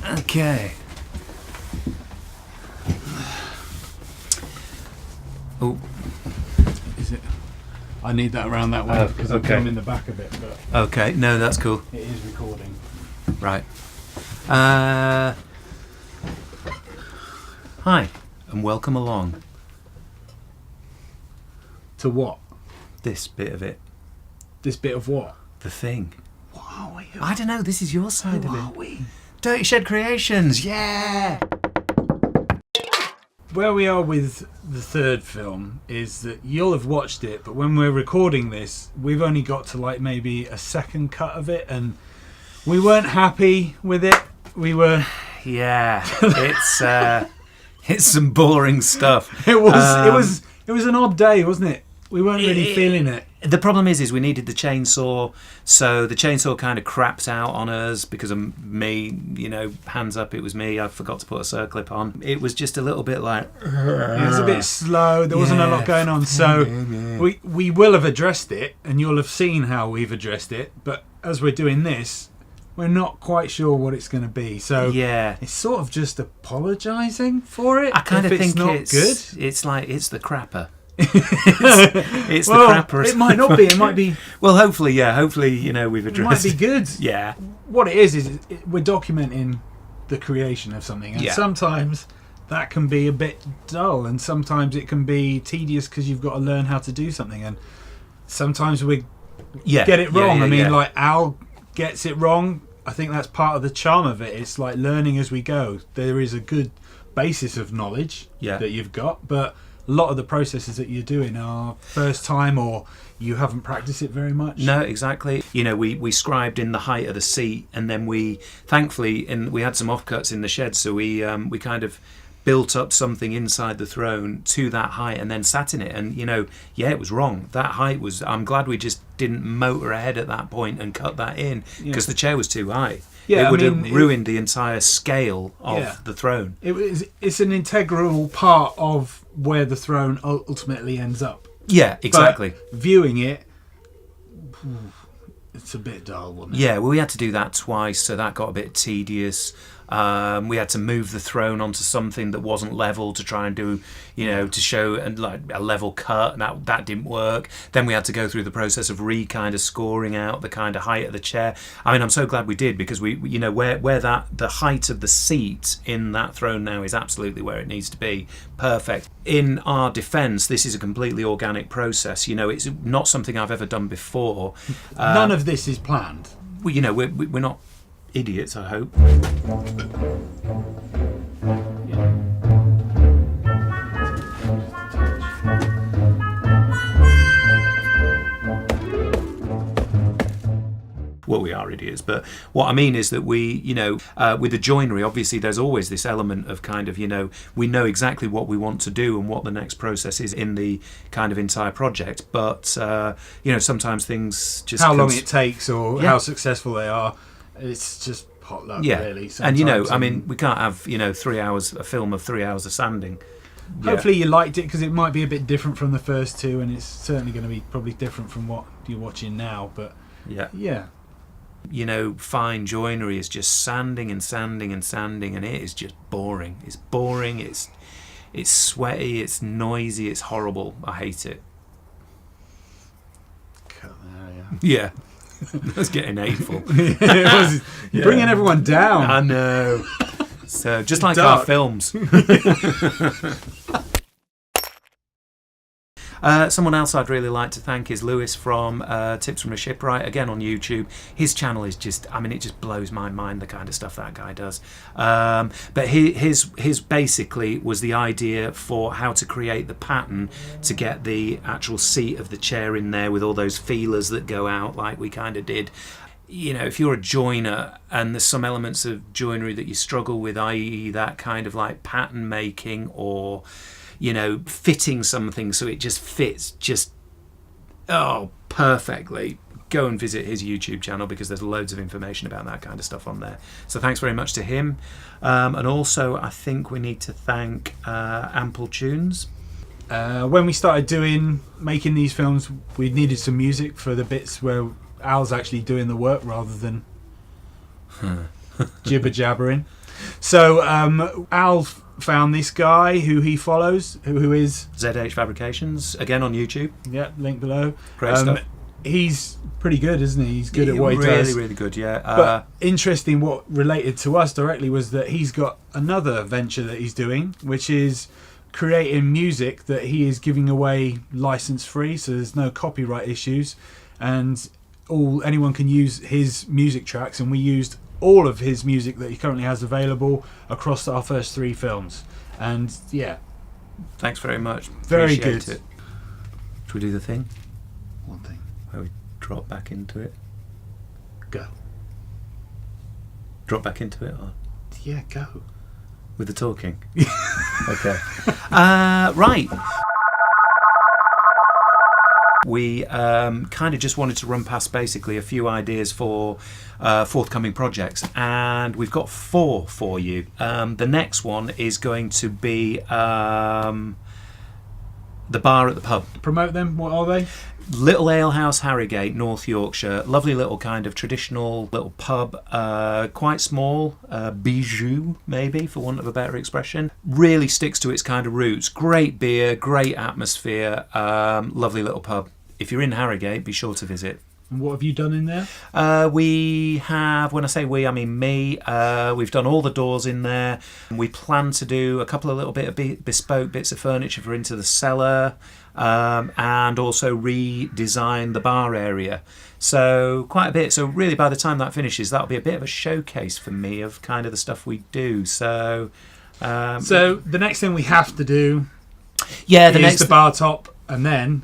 Okay. Oh, Is it? I need that around that way because I've come in the back a bit. But okay. No, that's cool. it is recording. Right. Hi, and welcome along. To what? This bit of it. This bit of what? The thing. What are we? I don't know. This is your side Who of are it. we? Dirty Shed Creations. Yeah. Where we are with the third film is that you'll have watched it, but when we're recording this, we've only got to like maybe a second cut of it, and we weren't happy with it. We were. Yeah. It's some boring stuff. It was an odd day, wasn't it? We weren't really feeling it. The problem is we needed the chainsaw, so the chainsaw kind of crapped out on us because of me, hands up, it was me, I forgot to put a circlip on. It was just a little bit like... It was a bit slow, there wasn't a lot going on, so we will have addressed it, and you'll have seen how we've addressed it, but as we're doing this, we're not quite sure what it's going to be, so it's sort of just apologising for it. I kind of think not it's good. It's like, it's the crapper. it's the crapper. It might not be. It might be. Well, hopefully, we've addressed. It might be good. Yeah. What it is we're documenting the creation of something, and sometimes that can be a bit dull, and sometimes it can be tedious because you've got to learn how to do something, and sometimes we get it wrong. Like Al gets it wrong. I think that's part of the charm of it. It's like learning as we go. There is a good basis of knowledge that you've got, but a lot of the processes that you're doing are first time, or you haven't practiced it very much. No, exactly. We scribed in the height of the seat, and then we thankfully we had some offcuts in the shed, so we kind of built up something inside the throne to that height and then sat in it, and it was wrong. That height was, I'm glad we just didn't motor ahead at that point and cut that in, because the chair was too high. It would have ruined the entire scale of the throne. It's an integral part of where the throne ultimately ends up. Yeah, exactly. But viewing it, it's a bit dull, wasn't it? Yeah, well, we had to do that twice, so that got a bit tedious. We had to move the throne onto something that wasn't level to try and do, to show like a level cut. That didn't work. Then we had to go through the process of kind of scoring out the kind of height of the chair. I mean, I'm so glad we did, because we where the height of the seat in that throne now is absolutely where it needs to be. Perfect. In our defence, this is a completely organic process. It's not something I've ever done before. None of this is planned. Well, we're not idiots, I hope. Well, we are idiots, but what I mean is that we, with the joinery, obviously there's always this element of kind of, we know exactly what we want to do and what the next process is in the kind of entire project, but, sometimes things just... How long it takes or how successful they are, it's just potluck, really. Sometimes. And, we can't have, 3 hours, a film of 3 hours of sanding. Hopefully you liked it, because it might be a bit different from the first two, and it's certainly going to be probably different from what you're watching now, but yeah. Fine joinery is just sanding and sanding and sanding, and it is just boring. It's boring, it's sweaty, it's noisy, it's horrible. I hate it. Cut there, yeah. That's getting hateful. Bringing everyone down. I know. So, just like Dark. our films. Someone else I'd really like to thank is Lewis from Tips from a Shipwright, again on YouTube. His channel is just, it just blows my mind, the kind of stuff that guy does. But his basically was the idea for how to create the pattern to get the actual seat of the chair in there with all those feelers that go out like we kind of did. If you're a joiner and there's some elements of joinery that you struggle with, i.e. that kind of like pattern making or... fitting something so it just fits perfectly, go and visit his YouTube channel, because there's loads of information about that kind of stuff on there. So thanks very much to him. And also I think we need to thank Ample Tunes. When we started making these films, we needed some music for the bits where Al's actually doing the work rather than jibber jabbering. So Al found this guy who he follows, who is ZH Fabrications, again on YouTube. Yeah, link below. Great stuff. He's pretty good, isn't he? He's good at what he does. Really good, yeah. But interesting, what related to us directly was that he's got another venture that he's doing, which is creating music that he is giving away license free, so there's no copyright issues, and anyone can use his music tracks, and we used all of his music that he currently has available across our first 3 films. And yeah, thanks very much. Very Appreciate good. it. Should we do the thing one thing. where we drop back into it? Go. Drop back into it, or Yeah, go. with the talking? Okay. Right. We kind of just wanted to run past basically a few ideas for forthcoming projects, and we've got 4 for you. The next one is going to be the bar at the pub. Promote them. What are they? Little Ale House, Harrogate, North Yorkshire. Lovely little kind of traditional little pub, quite small, bijou maybe, for want of a better expression. Really sticks to its kind of roots. Great beer, great atmosphere, lovely little pub. If you're in Harrogate, be sure to visit. And what have you done in there? We have, when I say we, I mean me. We've done all the doors in there. We plan to do a couple of little bit of bespoke bits of furniture for into the cellar, and also redesign the bar area. So quite a bit. So really, by the time that finishes, that'll be a bit of a showcase for me of kind of the stuff we do. So the next thing we have to do, is the bar top, and then.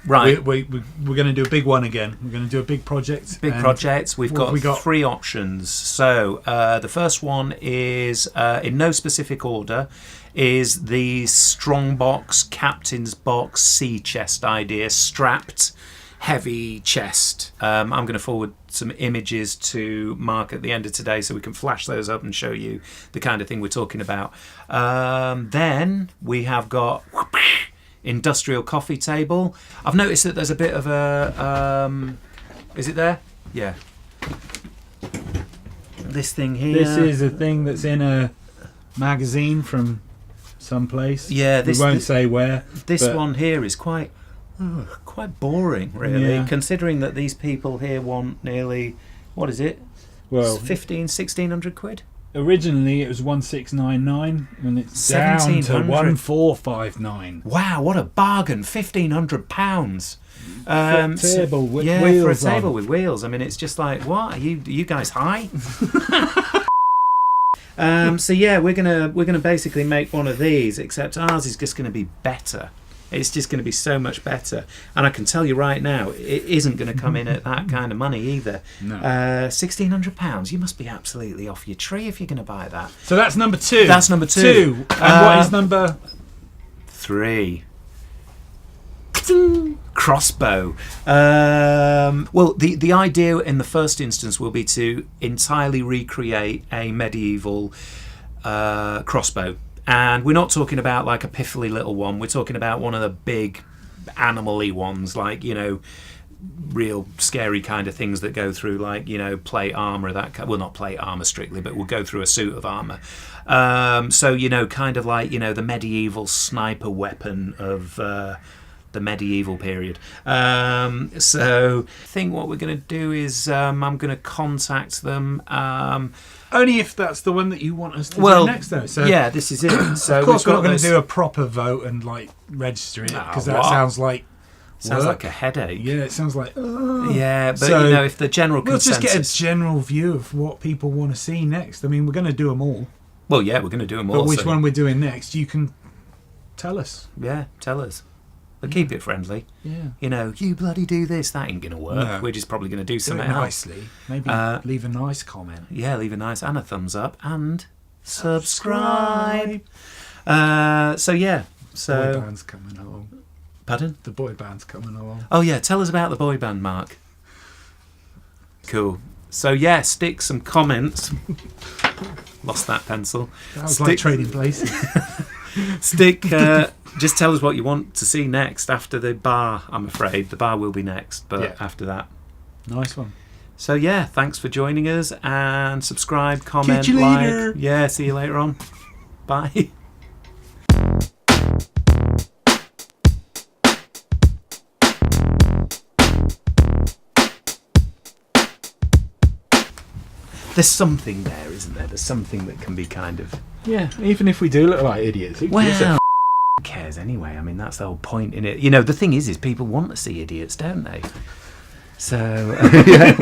Right, we're going to do a big one again. We're going to do a big project. We've got 3 options. So the first one is, in no specific order, is the strongbox, captain's box, sea chest idea, strapped, heavy chest. I'm going to forward some images to Mark at the end of today so we can flash those up and show you the kind of thing we're talking about. Then we have got industrial coffee table. I've noticed that there's a bit of a is it there? Yeah. This thing here. This is a thing that's in a magazine from someplace. Yeah, we won't say where. This one here is quite boring, really, Yeah. considering that these people here want nearly, what is it? Well, 1,600 quid? Originally it was 1,699 and it's down to 1,459. Wow, what a bargain! £1,500. For a table with wheels for a table on. with wheels. I mean, it's just like, what? Are you guys high? So yeah, we're gonna basically make one of these, except ours is just gonna be better. It's just going to be so much better, and I can tell you right now, it isn't going to come in at that kind of money either. No. £1,600. You must be absolutely off your tree if you're going to buy that. So that's number 2. That's number 2. And what is number 3? Crossbow. Well, the idea in the first instance will be to entirely recreate a medieval crossbow. And we're not talking about like a piffly little one. We're talking about one of the big animal-y ones, like, real scary kind of things that go through, like, plate armour. Well, not plate armour strictly, but will go through a suit of armour. So, kind of like, the medieval sniper weapon of the medieval period. So I think what we're going to do is I'm going to contact them. only if that's the one that you want us to do next, though. So yeah, this is it. So of course, we're not going to do a proper vote and register it, because that sounds like a headache. Yeah, it sounds like yeah, but if the general consensus, we'll just get a general view of what people want to see next. I mean, we're going to do them all. Well, yeah, we're going to do them all. But which one we're doing next, you can tell us. Yeah, tell us. But keep it friendly. Yeah. You bloody do this, that ain't going to work. No. We're just probably going to do something nicely. Maybe leave a nice comment. Yeah, leave a nice and a thumbs up and subscribe. So yeah. So boy band's coming along. Pardon? The boy band's coming along. Oh yeah, tell us about the boy band, Mark. Cool. So yeah, stick some comments. Lost that pencil. That was like trading places. Stick. Just tell us what you want to see next after the bar. I'm afraid the bar will be next, but after that. Nice one. So yeah, thanks for joining us, and subscribe, comment, Catch you later. like. Yeah, see you later on. Bye. There's something there, isn't there? There's something that can be kind of... Yeah, even if we do look like idiots. Well, who cares anyway? I mean, that's the whole point in it. You know, the thing is people want to see idiots, don't they? So, yeah.